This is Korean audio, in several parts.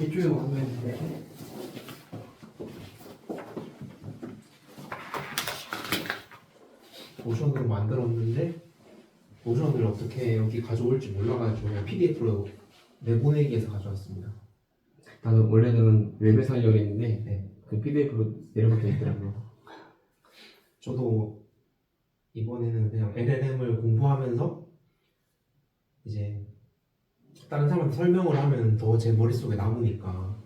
이쪽에 왔는데 모션으로 만들었는데 모션을 어떻게 여기 가져올지 몰라가지고 그냥 PDF로 내보내기해서 가져왔습니다. 나도 원래는 웹에서 하려고 했는데 네. 그 PDF로 내려가게 있더라고요. 저도 이번에는 그냥 LLM을 공부하면서 이제 다른 사람한테 설명을 하면 더 제 머릿속에 남으니까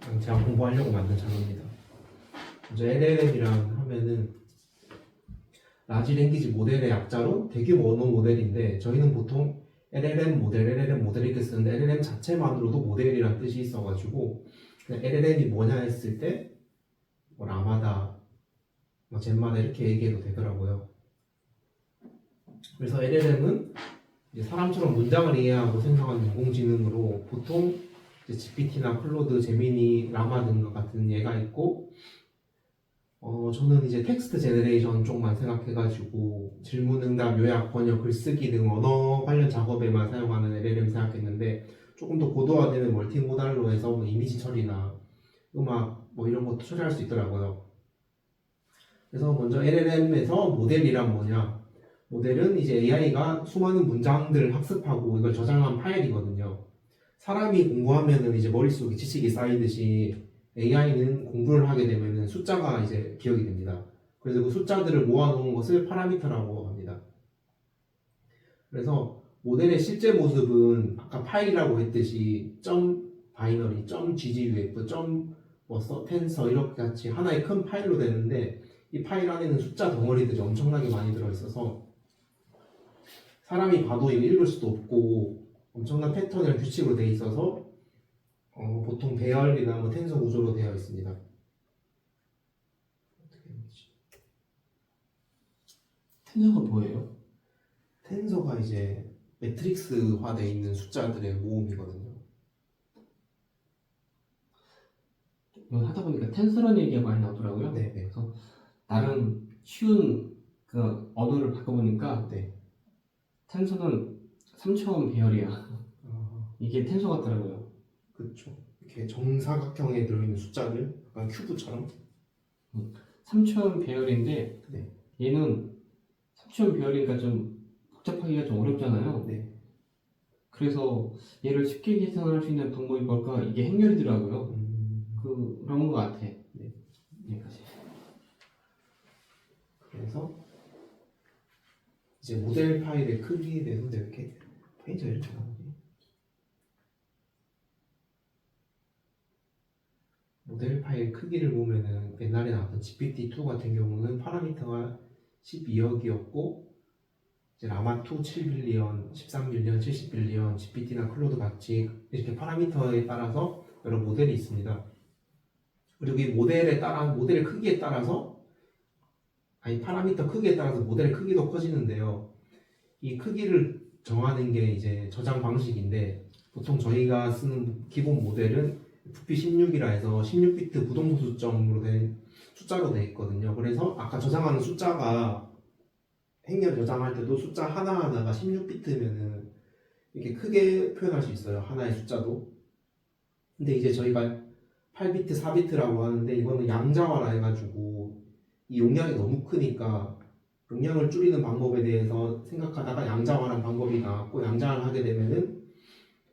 그냥 제가 공부하려고 만든 자료입니다. 먼저 LLM이란 하면은 라지 랭귀지 모델의 약자로 대규모 언어 모델인데 저희는 보통 LLM 모델 이렇게 쓰는데 LLM 자체만으로도 모델이란 뜻이 있어가지고 그냥 LLM이 뭐냐 했을 때 뭐 라마다, 뭐 젠마다 이렇게 얘기해도 되더라고요. 그래서 LLM은 사람처럼 문장을 이해하고 생성하는 인공지능으로 보통 GPT나 클로드, 제미니, 라마 등과 같은 예가 있고 저는 이제 텍스트 제너레이션 쪽만 생각해가지고 질문, 응답, 요약, 번역, 글쓰기 등 언어 관련 작업에만 사용하는 LLM 생각했는데 조금 더 고도화되는 멀티모달로 해서 뭐 이미지 처리나 음악 뭐 이런 것도 처리할 수 있더라고요. 그래서 먼저 LLM에서 모델이란 뭐냐? 모델은 이제 AI가 수많은 문장들을 학습하고 이걸 저장한 파일이거든요. 사람이 공부하면은 이제 머릿속에 지식이 쌓이듯이 AI는 공부를 하게 되면은 숫자가 이제 기억이 됩니다. 그래서 그 숫자들을 모아놓은 것을 파라미터라고 합니다. 그래서 모델의 실제 모습은 아까 파일이라고 했듯이 점 바이너리, 점 gguf, 점 텐서 이렇게 같이 하나의 큰 파일로 되는데 이 파일 안에는 숫자 덩어리들이 엄청나게 많이 들어있어서 사람이 봐도 이거 읽을 수도 없고 엄청난 패턴이랑 규칙으로 되어 있어서 보통 배열이나 뭐 텐서 구조로 되어 있습니다. 어떻게 되지? 텐서가 뭐예요? 텐서가 이제 매트릭스화되어 있는 숫자들의 모음이거든요. 이거 하다 보니까 텐서라는 얘기가 많이 나오더라고요. 네. 그래서 나름 쉬운 그 언어를 바꿔보니까 네. 텐서는 3차원 배열이야. 이게 텐서 같더라고요. 그렇죠. 이렇게 정사각형에 들어있는 숫자들, 약간 큐브처럼. 3차원 배열인데 네. 얘는 3차원 배열이니까 좀 복잡하기가 좀 어렵잖아요. 네. 그래서 얘를 쉽게 계산할 수 있는 방법이 뭘까? 이게 행렬이더라고요. 그런 거 같아. 네. 여기까지. 그래서 이제 모델 파일의 크기에 대해서 이렇게 페이지가 이렇게 나오지. 모델 파일 크기를 보면은 옛날에 나왔던 GPT-2 같은 경우는 파라미터가 12억이었고 이제 라마2 7빌리언, 13빌리언, 70빌리언, GPT나 클로드 같이 이렇게 파라미터에 따라서 여러 모델이 있습니다. 그리고 이 모델의 크기에 따라서 파라미터 크기에 따라서 모델의 크기도 커지는데요. 이 크기를 정하는 게 이제 저장 방식인데 보통 저희가 쓰는 기본 모델은 FP16이라 해서 16비트 부동소 수점으로 된 숫자로 되어 있거든요. 그래서 아까 저장하는 숫자가 행렬 저장할 때도 숫자 하나하나가 16비트면은 이렇게 크게 표현할 수 있어요. 하나의 숫자도. 근데 이제 저희가 8비트, 4비트라고 하는데 이거는 양자화라 해가지고 이 용량이 너무 크니까 용량을 줄이는 방법에 대해서 생각하다가 양자화라는 방법이 나왔고 양자화를 하게 되면은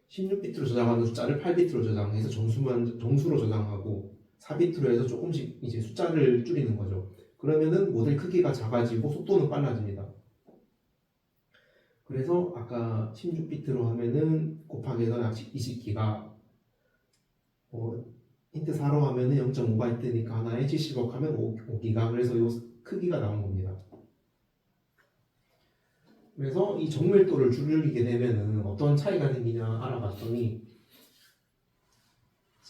16비트로 저장하는 숫자를 8비트로 저장해서 정수로 저장하고 4비트로 해서 조금씩 이제 숫자를 줄이는 거죠. 그러면은 모델 크기가 작아지고 속도는 빨라집니다. 그래서 아까 16비트로 하면은 곱하기 해서 약 20기가 힌트 4로 하면은 0.5바이트니까 하나에 70억 하면 5기가 그래서 이 크기가 나온 겁니다. 그래서 이 정밀도를 줄이게 되면은 어떤 차이가 생기냐 알아봤더니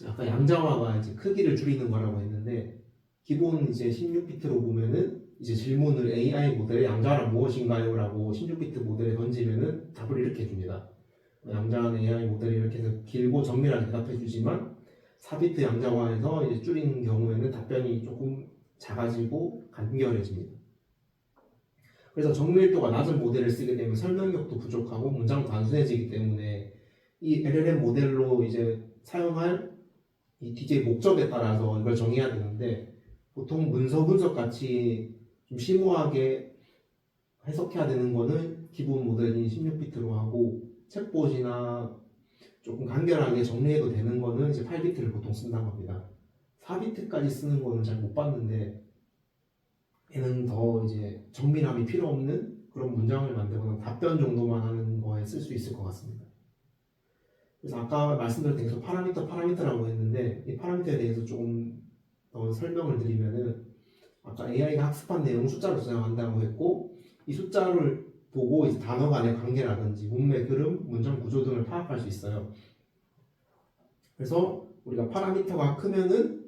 아까 양자화가 이제 크기를 줄이는 거라고 했는데 기본 이제 16비트로 보면은 이제 질문을 AI 모델의 양자화란 무엇인가요? 라고 16비트 모델에 던지면은 답을 이렇게 줍니다. 양자화는 AI 모델이 이렇게 해서 길고 정밀하게 대답해 주지만 4비트 양자화에서 이제 줄이는 경우에는 답변이 조금 작아지고 간결해집니다. 그래서 정밀도가 낮은 모델을 쓰게 되면 설명력도 부족하고 문장도 단순해지기 때문에 이 LLM 모델로 이제 사용할 이 DJ 목적에 따라서 이걸 정해야 되는데 보통 문서 분석 같이 좀 심오하게 해석해야 되는 거는 기본 모델인 16비트로 하고 챗봇이나 조금 간결하게 정리해도 되는 거는 이제 8비트를 보통 쓴다고 합니다. 4비트까지 쓰는 거는 잘 못 봤는데 얘는 더 이제 정밀함이 필요 없는 그런 문장을 만들거나 답변 정도만 하는 거에 쓸 수 있을 것 같습니다. 그래서 아까 말씀드린 계속 파라미터라고 했는데 이 파라미터에 대해서 조금 더 설명을 드리면은 아까 AI가 학습한 내용을 숫자로 저장한다고 했고 이 숫자를 보고 이제 단어 간의 관계라든지 문맥, 흐름, 문장 구조 등을 파악할 수 있어요. 그래서 우리가 파라미터가 크면은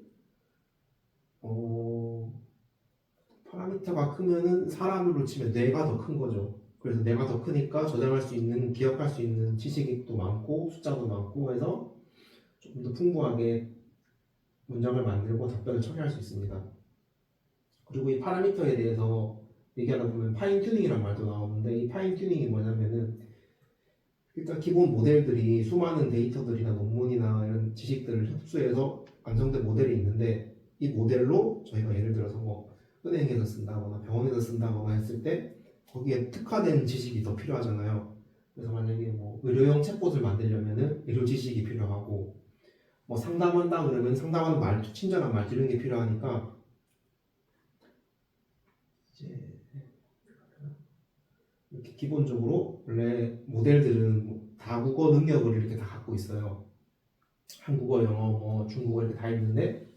사람으로 치면 뇌가 더 큰 거죠. 그래서 뇌가 더 크니까 저장할 수 있는, 기억할 수 있는 지식이 또 많고 숫자도 많고 해서 조금 더 풍부하게 문장을 만들고 답변을 처리할 수 있습니다. 그리고 이 파라미터에 대해서 얘기하다 보면 파인 튜닝이란 말도 나오는데 이 파인 튜닝이 뭐냐면은 일단 기본 모델들이 수많은 데이터들이나 논문이나 이런 지식들을 흡수해서 완성된 모델이 있는데 이 모델로 저희가 예를 들어서 뭐 은행에서 쓴다거나 병원에서 쓴다거나 했을 때 거기에 특화된 지식이 더 필요하잖아요. 그래서 만약에 뭐 의료용 챗봇을 만들려면은 의료 지식이 필요하고 뭐 상담한다 그러면 상담하는 말투, 친절한 말투 이런 게 필요하니까 이제 이렇게 기본적으로 원래 모델들은 뭐 다국어 능력을 이렇게 다 갖고 있어요. 한국어, 영어, 뭐 중국어 이렇게 다 있는데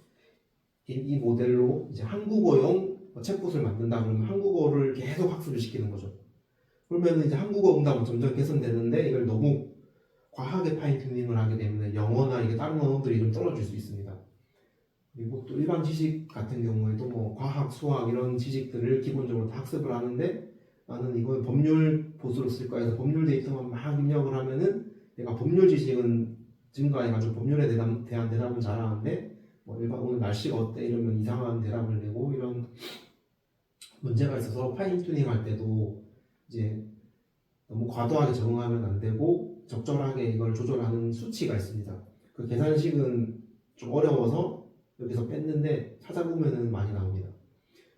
이 모델로 이제 한국어용 챗봇을 만든다 그러면 한국어를 계속 학습을 시키는 거죠. 그러면 이제 한국어 응답은 점점 개선되는데 이걸 너무 과하게 파인 튜닝을 하게 되면 영어나 이게 다른 언어들이 좀 떨어질 수 있습니다. 그리고 또 일반 지식 같은 경우에도 뭐 과학, 수학 이런 지식들을 기본적으로 다 학습을 하는데 나는 이건 법률 보수로 쓸 거야 해서 법률 데이터만 막 입력을 하면은 내가 법률 지식은 증가해가지고 법률에 대한 대답은 잘하는데 뭐 일반 오늘 날씨가 어때 이러면 이상한 대답을 내고 이런 문제가 있어서 파인 튜닝 할 때도 이제 너무 과도하게 적응하면 안 되고 적절하게 이걸 조절하는 수치가 있습니다. 그 계산식은 좀 어려워서 여기서 뺐는데 찾아보면은 많이 나옵니다.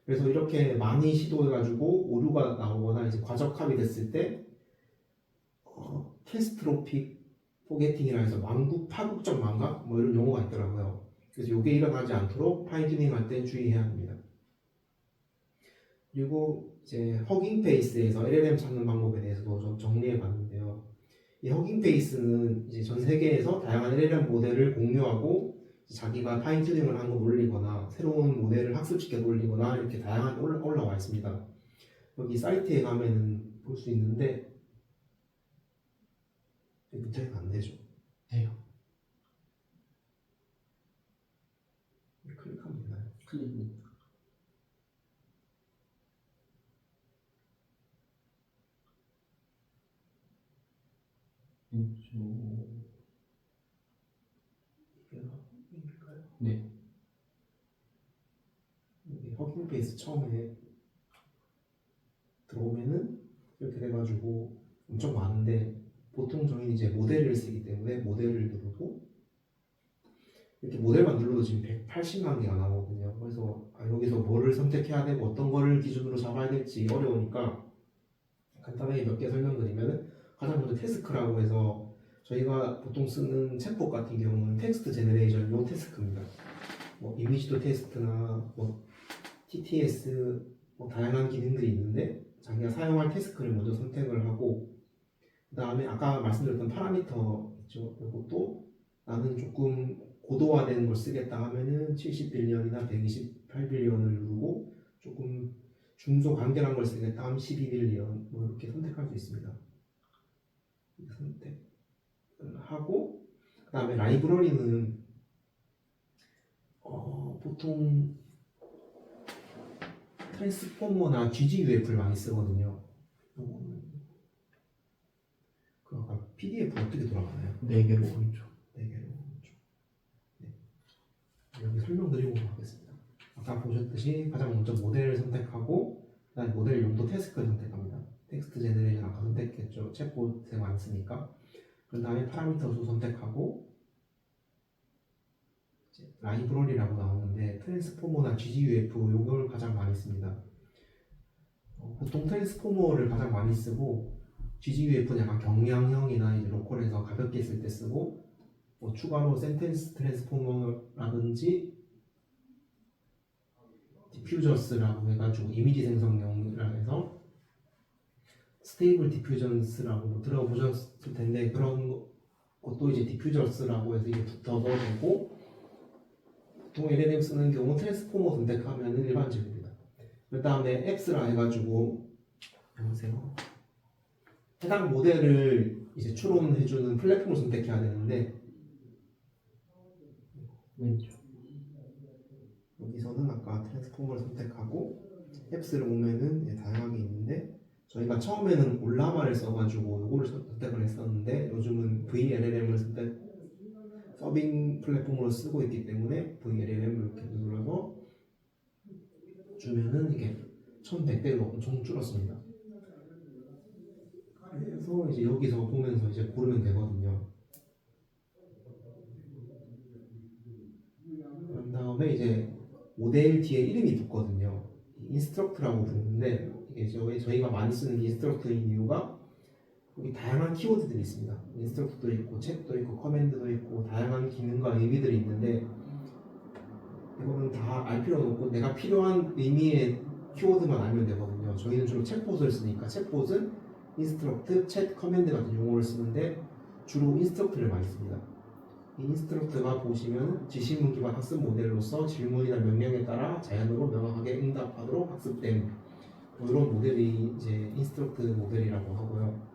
그래서 이렇게 많이 시도해가지고 오류가 나오거나 이제 과적합이 됐을 때 캐스트로픽 포게팅이라 해서 파국적 망각 뭐 이런 용어가 있더라고요. 그래서 이게 일어나지 않도록 파인 튜닝 할 때 주의해야 합니다. 그리고 이제 허깅 페이스에서 LLM 찾는 방법에 대해서도 좀 정리해 봤는데요. 이 허깅 페이스는 이제 전 세계에서 다양한 LLM 모델을 공유하고 자기가 파인 튜닝을 한 거 올리거나 새로운 모델을 학습시켜 올리거나 이렇게 다양하게 올라와 있습니다. 여기 사이트에 가면은 볼 수 있는데 인터넷 안 되죠? 돼요. 클릭하면 되나요? 클릭. 왼쪽. 이게 허깅일까요? 네. 여기 허깅 페이스 처음에 들어오면은 이렇게 돼가지고 엄청 많은데 보통 저희는 이제 모델을 쓰기 때문에 모델을 누르고 이렇게 모델만 눌러도 지금 180만 개가 나오거든요. 그래서 여기서 뭐를 선택해야 되고 어떤 거를 기준으로 잡아야 될지 어려우니까 간단하게 몇 개 설명드리면 가장 먼저 태스크라고 해서 저희가 보통 쓰는 챗봇 같은 경우는 텍스트 제너레이션 요 태스크입니다. 뭐 이미지도 테스트나 뭐 TTS 뭐 다양한 기능들이 있는데 자기가 사용할 태스크를 먼저 선택을 하고 그 다음에 아까 말씀드렸던 파라미터 있죠. 이것도 나는 조금 고도화된 걸 쓰겠다 하면은 70빌리언이나 128빌리언을 누르고 조금 중소 간결한 걸 쓰겠다 하면 12빌리언 뭐 이렇게 선택할 수 있습니다. 선택을 하고 그 다음에 라이브러리는 보통 트랜스포머나 GGUF를 많이 쓰거든요. 그 아까 PDF 어떻게 돌아가나요? 4개로 오른쪽. 4개로 오른쪽. 네. 여기 설명드리고 가겠습니다. 아까 보셨듯이 가장 먼저 모델을 선택하고 그다음에 모델 용도 태스크를 선택합니다. 텍스트 제너레이션 아까 선택했죠. 챗봇에 많이 쓰니까. 그 다음에 파라미터 수 선택하고 이제 라이브러리라고 나오는데 트랜스포머나 GGUF 요걸 가장 많이 씁니다. 보통 트랜스포머를 가장 많이 쓰고 GGUF는 약간 경량형이나 이제 로컬에서 가볍게 쓸 때 쓰고 뭐 추가로 센텐스 트랜스포머라든지 디퓨저스라고 해가지고 이미지 생성용이라 해서 스테이블 디퓨전스라고 뭐 들어보셨을 텐데 그런 것도 이제 디퓨저스라고 해서 이게 붙어서 되고 보통 LLM 쓰는 경우 트랜스포머 선택하면 일반적입니다. 그 다음에 X라 해가지고 여보세요. 해당 모델을 이제 추론해주는 플랫폼을 선택해야 되는데 왼쪽 여기서는 아까 트랜스포머를 선택하고 앱스를 보면은 이제 다양하게 있는데 저희가 처음에는 올라마를 써가지고 이거를 선택을 했었는데 요즘은 VLLM을 서빙 플랫폼으로 쓰고 있기 때문에 VLLM을 이렇게 눌러서 주면은 이게 1100배로 엄청 줄었습니다. 그래서 이제 여기서 보면서 이제 고르면 되거든요. 그런 다음에 이제 모델 뒤에 이름이 붙거든요. 인스트럭트라고 부르는데 이게 저희가 많이 쓰는 인스트럭트인 이유가 여기 다양한 키워드들이 있습니다. 인스트럭트도 있고 챗도 있고 커맨드도 있고 다양한 기능과 의미들이 있는데 이거는 다 알 필요는 없고 내가 필요한 의미의 키워드만 알면 되거든요. 저희는 주로 챗봇을 쓰니까 챗봇은 인스트럭트, 챗, 커맨드 같은 용어를 쓰는데 주로 인스트럭트를 많이 씁니다. 이 인스트럭트가 보시면 지시문 기반 학습 모델로서 질문이나 명령에 따라 자연으로 명확하게 응답하도록 학습된 뭐 이런 모델이 이제 인스트럭트 모델이라고 하고요.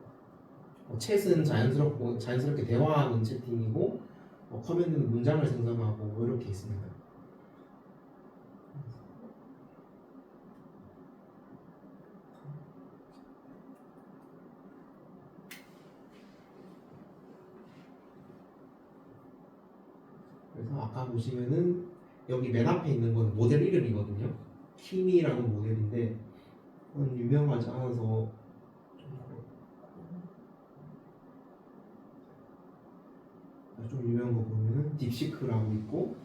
챗은 자연스럽게 대화하는 채팅이고 커맨드는 문장을 생성하고 뭐 이렇게 있습니다. 그래서 아까 보시면은 여기 맨 앞에 있는 건 모델 이름이거든요. 키미라는 모델인데 그건 유명하지 않아서 좀 유명한 거 보면은 딥시크라고 있고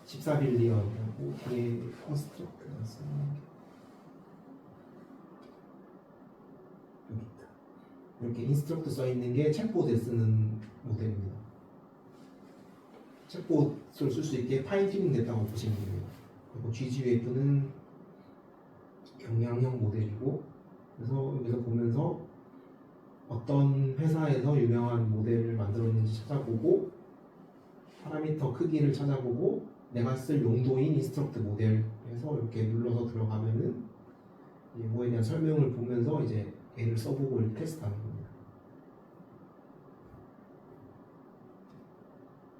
14빌리언이라고 뒤에 컨스트럭트가 쓰는 게 여기 있다. 이렇게 인스트럭트 써 있는 게 챗봇에 쓰는 모델입니다. 챗봇을 쓸 수 있게 파인 튜닝 됐다고 보시면 됩니다. 그리고 GGUF는 경량형 모델이고 그래서 여기서 보면서 어떤 회사에서 유명한 모델을 만들었는지 찾아보고 파라미터 크기를 찾아보고 내가 쓸 용도인 인스트럭트 모델에서 이렇게 눌러서 들어가면은 이거에 대한 설명을 보면서 이제 얘를 써보고 이렇게 테스트하는 겁니다.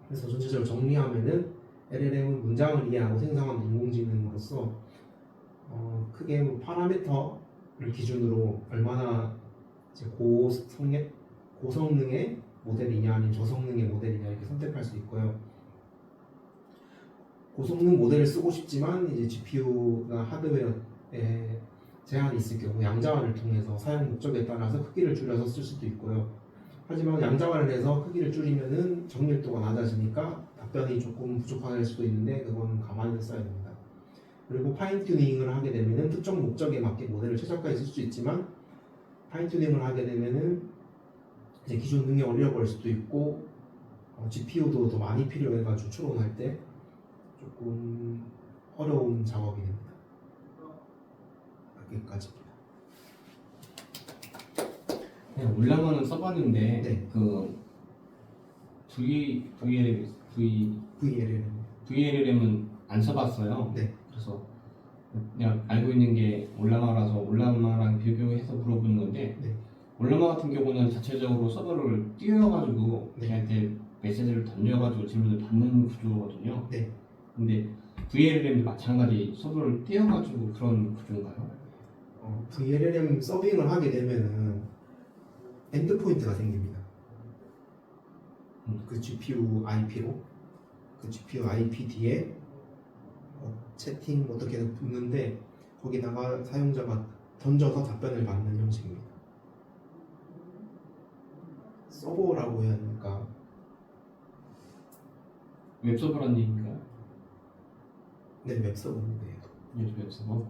그래서 전체적으로 정리하면은 LLM은 문장을 이해하고 생성하는 인공지능으로서 크게 뭐 파라미터를 기준으로 얼마나 이제 고성능의 모델이냐 아니면 저성능의 모델이냐 이렇게 선택할 수 있고요. 고성능 모델을 쓰고 싶지만 이제 GPU나 하드웨어에 제한이 있을 경우 양자화를 통해서 사용 목적에 따라서 크기를 줄여서 쓸 수도 있고요. 하지만 양자화를 해서 크기를 줄이면은 정밀도가 낮아지니까 답변이 조금 부족하게 될 수도 있는데 그거는 감안해서 써야 됩니다. 그리고 파인 튜닝을 하게 되면은 특정 목적에 맞게 모델을 최적화해 쓸 수 있지만 파인 튜닝을 하게 되면은 이제 기존 능력을 잃어버릴 수도 있고 GPU도 더 많이 필요해가지고 추론할 때 조금 어려운 작업이 됩니다. 여기까지입니다. 네, 올라마는 써봤는데 네. 그 VLLM은 안 써봤어요. 네. 그래서 그냥 알고 있는 게 올라마라서 올라마랑 비교해서 물어보는 건데 네. 올라마 같은 경우는 자체적으로 서버를 띄워가지고 네. 걔한테 메시지를 던져가지고 질문을 받는 구조거든요. 네. 근데 VLLM도 마찬가지 서버를 띄워가지고 그런 구조인가요? VLLM 서빙을 하게 되면은 엔드포인트가 생깁니다. 그 GPU IP로 그 GPU IP 뒤에 채팅 어떻게 붙는데 거기다가 사용자가 던져서 답변을 받는 형식입니다. 서버라고 해야 하니까 웹서버라는 얘기인가요? 네, 웹서버인데. 요즘에 서버.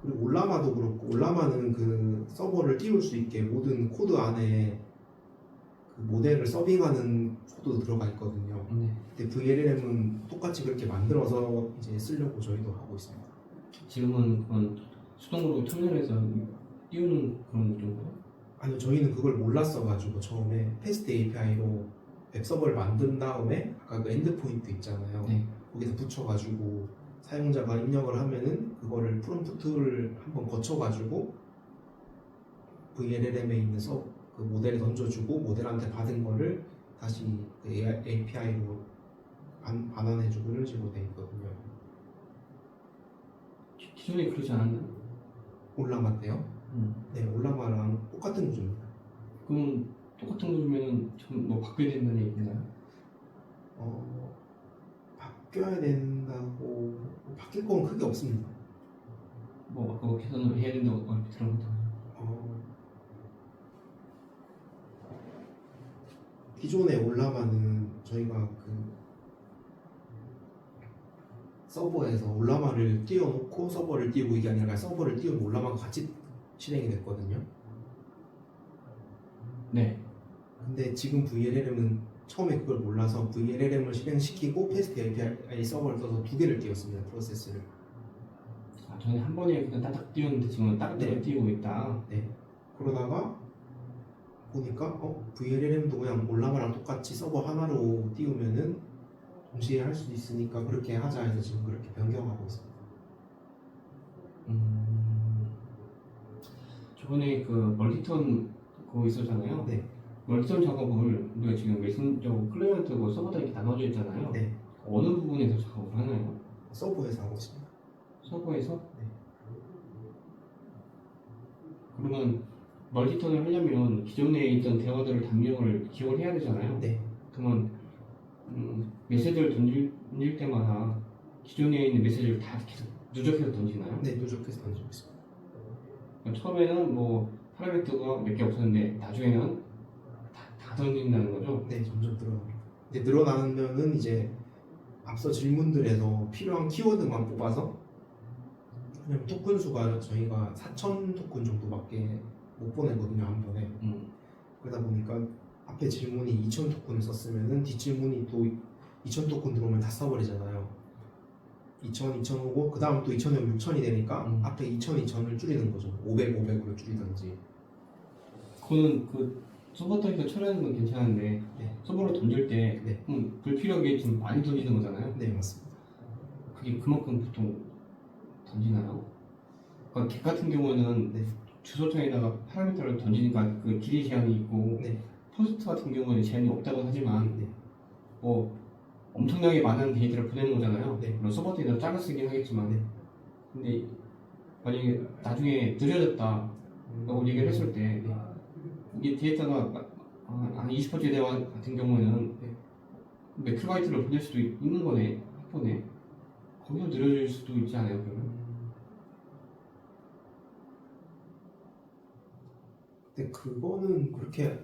그리고 올라마도 그렇고, 올라마는 그 서버를 띄울 수 있게 모든 코드 안에 그 모델을 서빙하는 코드 들어가 있거든요. 네. 근데 VLLM은 똑같이 그렇게 만들어서 이제 쓰려고 저희도 하고 있습니다. 지금은 그건 수동으로 터미널에서 띄우는 그런 정도? 아니요, 저희는 그걸 몰랐어가지고 처음에 패스트 API로 웹서버를 만든 다음에 아까 그 엔드포인트 있잖아요. 네. 거기서 붙여가지고 사용자가 입력을 하면은 그거를 프롬프트를 한번 거쳐가지고 VLLM에 있는 그 모델에 던져주고 모델한테 받은 거를 다시 그 API로 반환해주고 이런 식으로 돼 있거든요. 기존에 그러지 않았나요? 올라마인데요? 네, 올라마랑 똑같은 구조입니다. 그럼 똑같은 거면 뭐 바뀌어야 된다는 얘기인가요? 바뀌어야 된다고 바뀔 건 크게 없습니다. 뭐 그거 개선을 해야 된다고 얼핏 들은 것도 기존에 올라마는 저희가 그 서버에서 올라마를 띄워놓고 서버를 띄우고 이게 아니라 서버를 띄우고 올라마가 같이 실행이 됐거든요. 네. 근데 지금 VLLM은 처음에 그걸 몰라서 VLLM을 실행시키고 패스트 API 서버를 써서 두 개를 띄웠습니다. 프로세스를. 아, 전에 한 번에 그냥 따닥 띄웠는데 지금은 따로따로 띄우고 있다. 네. 그러다가 보니까 VLLM도 그냥 올라마랑 똑같이 서버 하나로 띄우면은 동시에 할 수도 있으니까 그렇게 하자 해서 지금 그렇게 변경하고 있습니다. 저번에 그 멀티턴 그거 있었잖아요. 네. 멀티턴 작업을 우리가 지금 메신저 클라이언트고 서버다 이렇게 나눠져 있잖아요. 네. 어느 부분에서 작업을 하나요? 서버에서 하고 있습니다. 서버에서? 네. 그러면 멀티턴을 하려면 기존에 있던 대화들을 단명을 기억을 해야 되잖아요. 네. 그러면 메시지를 던질 때마다 기존에 있는 메시지를 다 계속 누적해서 던지나요? 네, 누적해서 던지고 있습니다. 그러니까 처음에는 뭐 파라미터가 몇 개 없었는데 나중에는 다 던진다는 거죠? 네, 점점 늘어납니다. 근데 늘어나면은 이제 앞서 질문들에서 필요한 키워드만 뽑아서 그냥 토큰 수가 저희가 4,000 토큰 정도밖에 못 보내거든요, 한 번에. 그러다 보니까 앞에 질문이 2,000 토큰을 썼으면은 뒷질문이 또 2,000 토큰 들어오면 다 써버리잖아요. 2,000, 2,000 오고 그 다음 또 2,000이 오면 6,000이 되니까 앞에 2,000, 2,000을 줄이는 거죠. 500, 500으로 줄이든지. 그거는 그 서버 타입에서 처리하는 건 괜찮은데 네. 서버로 던질 때 네. 불필요하게 좀 많이 던지는 거잖아요. 네, 맞습니다. 그게 그만큼 보통 던지나요? 그러니까 객 같은 경우는 네. 주소창에다가 파라미터를 던지니까 그 길이 제한이 있고 네. 포스트 같은 경우는 제한이 없다고 하지만 네. 뭐 엄청나게 많은 데이터를 보내는 거잖아요. 네. 물론 서버 데이터를 작아 쓰긴 하겠지만 네. 근데 만약에 나중에 늦어졌다 라고 얘기를 했을 때 이게 데이터가 한 20% 대화 같은 경우에는 몇 킬바이트를 보낼 수도 있는 거네. 한 번에 거기서 느려질 수도 있지 않아요? 그러면? 근데 그거는 그렇게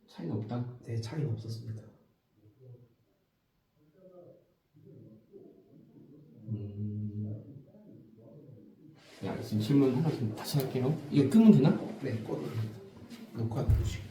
차이는 없다. 네, 차이는 없었습니다. 네, 알겠습니다. 질문 하나 좀 다시 할게요. 이거 끄면 되나? 네, 꺼드립니다. 녹화 누르시고.